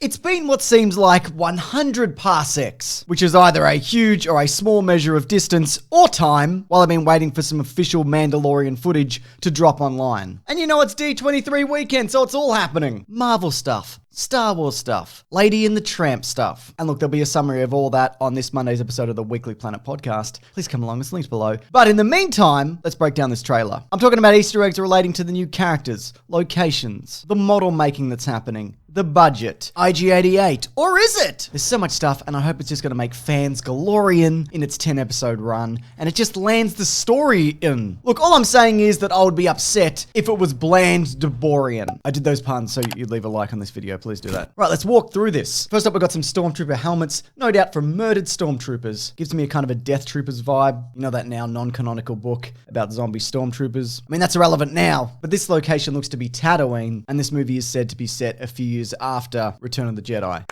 It's been what seems like 100 parsecs, which is either a huge or a small measure of distance or time while I've been waiting for some official Mandalorian footage to drop online. And you know it's D23 weekend, so it's all happening. Marvel stuff, Star Wars stuff, Lady and the Tramp stuff. And look, there'll be a summary of all that on this Monday's episode of the Weekly Planet podcast. Please come along, it's linked below. But in the meantime, let's break down this trailer. I'm talking about Easter eggs relating to the new characters, locations, the model making that's happening, the budget, IG-88, or is it? There's so much stuff, and I hope it's just going to make fans galorian in its 10-episode run, and it just lands the story in. Look, all I'm saying is that I would be upset if it was bland Deborian. I did those puns, so you'd leave a like on this video. Please do that. Right, let's walk through this. First up, we've got some Stormtrooper helmets, no doubt from murdered Stormtroopers. Gives me a kind of a Death Troopers vibe. You know that now non-canonical book about zombie Stormtroopers? I mean, that's irrelevant now, but this location looks to be Tatooine, and this movie is said to be set a few years after Return of the Jedi.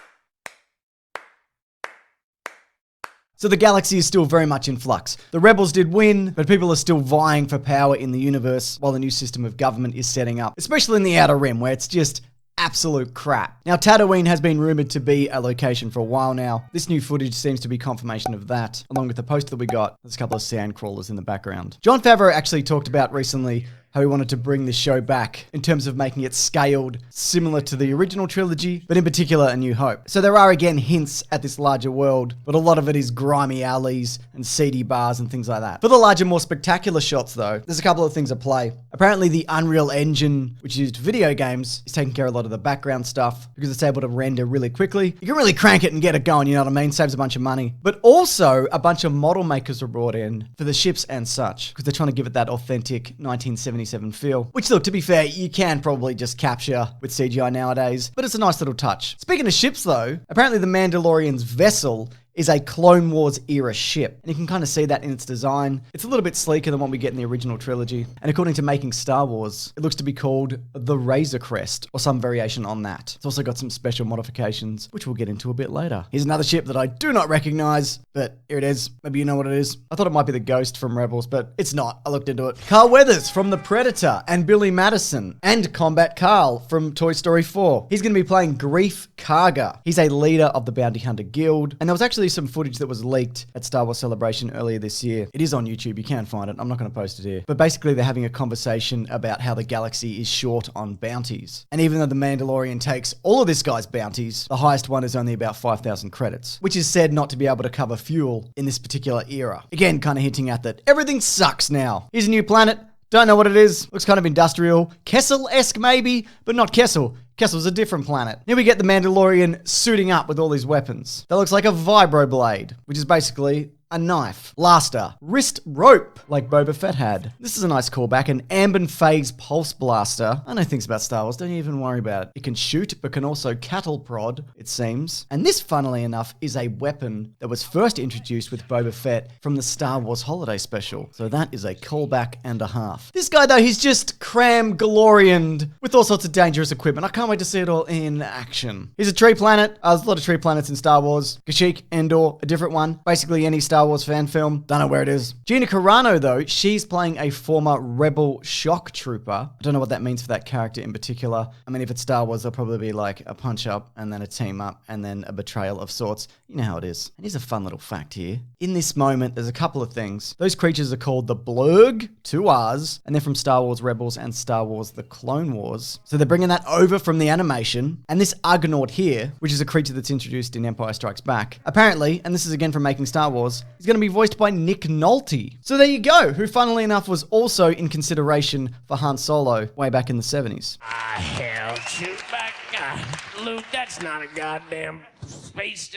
So the galaxy is still very much in flux. The rebels did win, but people are still vying for power in the universe while the new system of government is setting up, especially in the Outer Rim, where it's just absolute crap. Now, Tatooine has been rumored to be a location for a while now. This new footage seems to be confirmation of that. Along with the poster that we got, there's a couple of sand crawlers in the background. Jon Favreau actually talked about recently how he wanted to bring this show back in terms of making it scaled similar to the original trilogy, but in particular A New Hope. So there are again hints at this larger world, but a lot of it is grimy alleys and seedy bars and things like that. For the larger, more spectacular shots though, there's a couple of things at play. Apparently the Unreal Engine, which is used for video games, is taking care of a lot of the background stuff because it's able to render really quickly. You can really crank it and get it going, you know what I mean? Saves a bunch of money. But also a bunch of model makers were brought in for the ships and such, because they're trying to give it that authentic 1977 feel, which look, to be fair, you can probably just capture with CGI nowadays, but it's a nice little touch. Speaking of ships though, apparently the Mandalorian's vessel is a Clone Wars era ship. And you can kind of see that in its design. It's a little bit sleeker than what we get in the original trilogy. And according to Making Star Wars, it looks to be called the Razor Crest or some variation on that. It's also got some special modifications, which we'll get into a bit later. Here's another ship that I do not recognize, but here it is. Maybe you know what it is. I thought it might be the Ghost from Rebels, but it's not. I looked into it. Carl Weathers from The Predator and Billy Madison and Combat Carl from Toy Story 4. He's going to be playing Grief Karga. He's a leader of the Bounty Hunter Guild. And there was actually some footage that was leaked at Star Wars Celebration earlier this year. It is on YouTube, you can find it. I'm not going to post it here. But basically they're having a conversation about how the galaxy is short on bounties. And even though the Mandalorian takes all of this guy's bounties, the highest one is only about 5,000 credits, which is said not to be able to cover fuel in this particular era. Again, kind of hinting at that everything sucks now. Here's a new planet. Don't know what it is. Looks kind of industrial. Kessel-esque maybe, but not Kessel. Kessel's a different planet. Here we get the Mandalorian suiting up with all these weapons. That looks like a vibroblade, which is basically a knife, blaster, wrist rope, like Boba Fett had. This is a nice callback, an Ambon Phase pulse blaster. I know things about Star Wars, don't even worry about it. It can shoot, but can also cattle prod, it seems. And this, funnily enough, is a weapon that was first introduced with Boba Fett from the Star Wars Holiday Special. So that is a callback and a half. This guy, though, he's just cram-galorianed with all sorts of dangerous equipment. I can't wait to see it all in action. Here's a tree planet. There's a lot of tree planets in Star Wars. Kashyyyk, Endor, a different one. Basically any Star Wars fan film. Don't know where it is. Gina Carano, though, she's playing a former rebel shock trooper. I don't know what that means for that character in particular. I mean, if it's Star Wars, there'll probably be like a punch up and then a team up and then a betrayal of sorts. You know how it is. And here's a fun little fact here. In this moment, there's a couple of things. Those creatures are called the Blurg, 2 R's, and they're from Star Wars Rebels and Star Wars The Clone Wars. So they're bringing that over from the animation. And this Ugonaut here, which is a creature that's introduced in Empire Strikes Back, apparently, and this is again from Making Star Wars, is going to be voiced by Nick Nolte. So there you go, who funnily enough was also in consideration for Han Solo way back in the 70s. Hell, Chewbacca. Luke, that's not a goddamn space.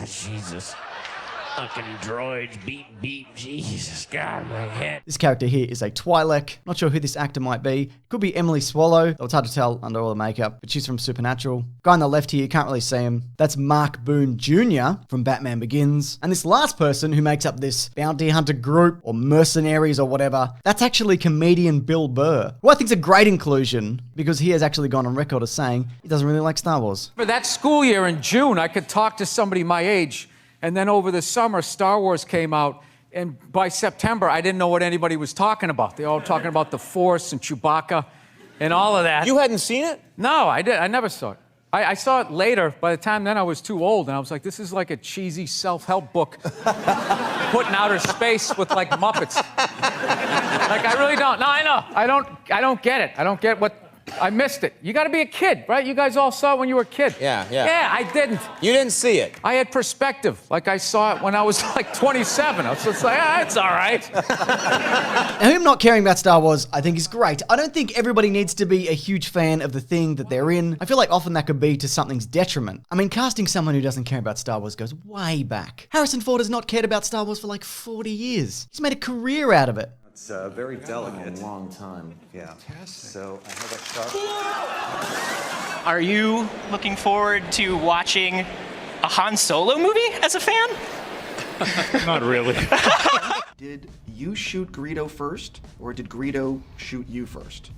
Jesus. Fucking droids, beep, beep, Jesus, God, my head. This character here is a Twi'lek. Not sure who this actor might be. Could be Emily Swallow, though it's hard to tell under all the makeup, but she's from Supernatural. Guy on the left here, you can't really see him. That's Mark Boone Jr. from Batman Begins. And this last person who makes up this bounty hunter group, or mercenaries or whatever, that's actually comedian Bill Burr, who I think's a great inclusion, because he has actually gone on record as saying he doesn't really like Star Wars. For that school year in June, I could talk to somebody my age. And then over the summer, Star Wars came out, and by September, I didn't know what anybody was talking about. They were all talking about the Force and Chewbacca and all of that. You hadn't seen it? No, I never saw it. I saw it later. By the time then, I was too old, and I was like, this is like a cheesy self-help book put in outer space with like Muppets. Like, I really don't. No, I know. I don't get it. I don't get what. I missed it. You got to be a kid, right? You guys all saw it when you were a kid. Yeah. Yeah, I didn't. You didn't see it. I had perspective. Like, I saw it when I was like 27. I was just like, it's all right. Now, him not caring about Star Wars, I think is great. I don't think everybody needs to be a huge fan of the thing that they're in. I feel like often that could be to something's detriment. I mean, casting someone who doesn't care about Star Wars goes way back. Harrison Ford has not cared about Star Wars for like 40 years. He's made a career out of it. It's very delicate. A long time. Yeah. Fantastic. So I have a sharp. Are you looking forward to watching a Han Solo movie as a fan? Not really. Did you shoot Greedo first, or did Greedo shoot you first?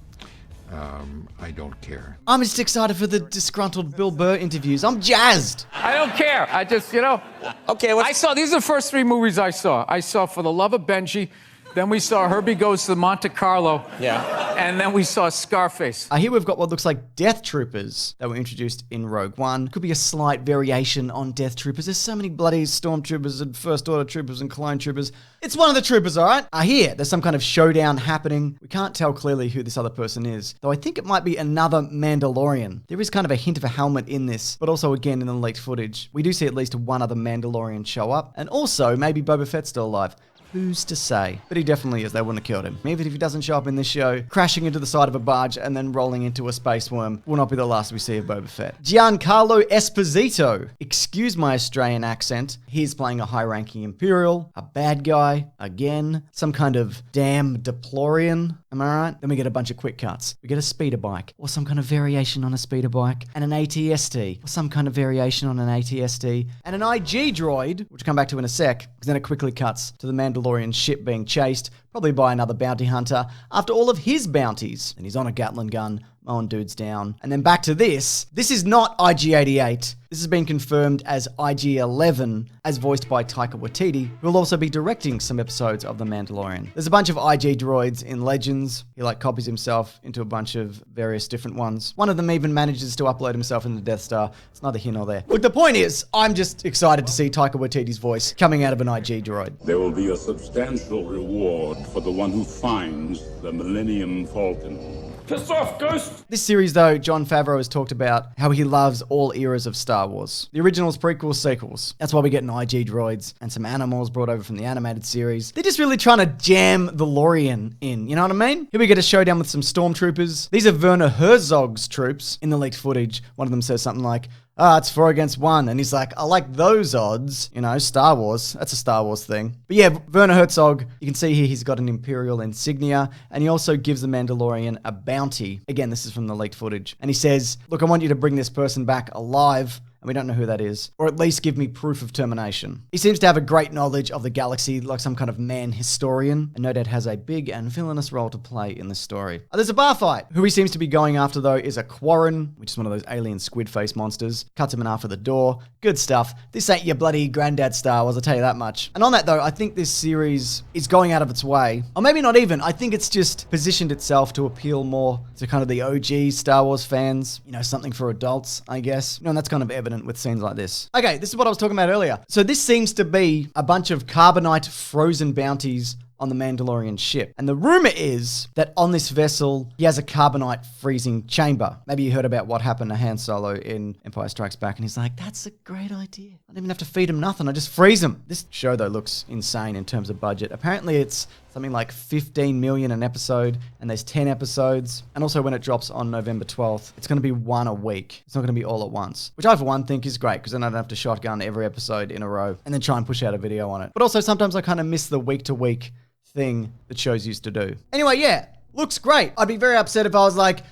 I don't care. I'm just excited for the disgruntled Bill Burr interviews. I'm jazzed. I don't care. I just, Okay, these are the first 3 movies I saw. I saw For the Love of Benji. Then we saw Herbie Goes to Monte Carlo. Yeah. And then we saw Scarface. Here we've got what looks like Death Troopers that were introduced in Rogue One. Could be a slight variation on Death Troopers. There's so many bloody Stormtroopers and First Order Troopers and Clone Troopers. It's one of the troopers, all right? Here, there's some kind of showdown happening. We can't tell clearly who this other person is, though I think it might be another Mandalorian. There is kind of a hint of a helmet in this, but also again in the leaked footage. We do see at least one other Mandalorian show up, and also maybe Boba Fett's still alive. Who's to say? But he definitely is. They wouldn't have killed him. Even if he doesn't show up in this show, crashing into the side of a barge and then rolling into a space worm will not be the last we see of Boba Fett. Giancarlo Esposito. Excuse my Australian accent. He's playing a high-ranking Imperial, a bad guy, again, some kind of damn Deplorian. Am I right? Then we get a bunch of quick cuts. We get a speeder bike, or some kind of variation on a speeder bike, and an ATST, or some kind of variation on an ATST, and an IG droid, which we'll come back to in a sec, because then it quickly cuts to the Mandalorian ship being chased, probably by another bounty hunter, after all of his bounties. And he's on a Gatling gun, mowing dudes down. And then back to this. This is not IG-88. This has been confirmed as IG-11, as voiced by Taika Waititi, who will also be directing some episodes of The Mandalorian. There's a bunch of IG droids in Legends. He copies himself into a bunch of various different ones. One of them even manages to upload himself into the Death Star. It's neither here nor there. Look, the point is, I'm just excited to see Taika Waititi's voice coming out of an IG droid. There will be a substantial reward for the one who finds the Millennium Falcon. Piss off, Ghost! This series, though, Jon Favreau has talked about how he loves all eras of Star Wars. The originals, prequels, sequels. That's why we get an IG droids and some animals brought over from the animated series. They're just really trying to jam the Lorian in, you know what I mean? Here we get a showdown with some stormtroopers. These are Werner Herzog's troops in the leaked footage. One of them says something like, it's 4 against 1. And he's like, I like those odds. Star Wars. That's a Star Wars thing. But yeah, Werner Herzog, you can see here he's got an Imperial insignia, and he also gives the Mandalorian a bounty. Again, this is from the leaked footage. And he says, look, I want you to bring this person back alive. And we don't know who that is, or at least give me proof of termination. He seems to have a great knowledge of the galaxy, like some kind of man historian, and no doubt has a big and villainous role to play in this story. There's a bar fight. Who he seems to be going after, though, is a Quarren, which is one of those alien squid face monsters. Cuts him in half at the door. Good stuff. This ain't your bloody granddad Star Wars, I'll tell you that much. And on that, though, I think this series is going out of its way, or maybe not even. I think it's just positioned itself to appeal more to kind of the OG Star Wars fans. Something for adults, I guess. And that's kind of evident with scenes like this. Okay, this is what I was talking about earlier. So this seems to be a bunch of carbonite frozen bounties on the Mandalorian ship. And the rumor is that on this vessel, he has a carbonite freezing chamber. Maybe you heard about what happened to Han Solo in Empire Strikes Back, and he's like, that's a great idea. I don't even have to feed him nothing. I just freeze him. This show, though, looks insane in terms of budget. Apparently, it's something like $15 million an episode, and there's 10 episodes. And also when it drops on November 12th, it's going to be one a week. It's not going to be all at once, which I, for one, think is great, because then I don't have to shotgun every episode in a row and then try and push out a video on it. But also sometimes I kind of miss the week-to-week thing that shows used to do. Anyway, yeah, looks great. I'd be very upset if I was like,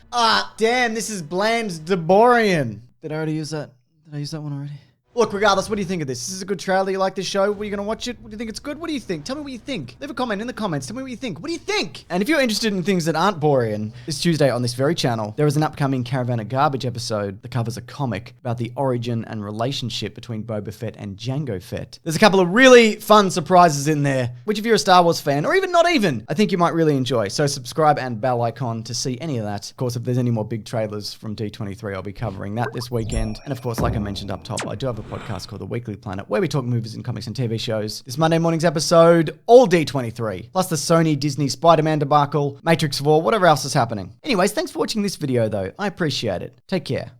damn, this is bland Deborian. Did I already use that? Did I use that one already? Look, regardless, what do you think of this? Is this a good trailer? You like this show? Are you going to watch it? Do you think it's good? What do you think? Tell me what you think. Leave a comment in the comments. Tell me what you think. What do you think? And if you're interested in things that aren't boring, this Tuesday on this very channel, there is an upcoming Caravan of Garbage episode that covers a comic about the origin and relationship between Boba Fett and Jango Fett. There's a couple of really fun surprises in there, which if you're a Star Wars fan, or even not even, I think you might really enjoy. So subscribe and bell icon to see any of that. Of course, if there's any more big trailers from D23, I'll be covering that this weekend. And of course, like I mentioned up top, I do have a podcast called The Weekly Planet where we talk movies and comics and TV shows. This Monday morning's episode, all D23, plus the Sony Disney Spider-Man debacle, Matrix 4, whatever else is happening. Anyways, thanks for watching this video though. I appreciate it. Take care.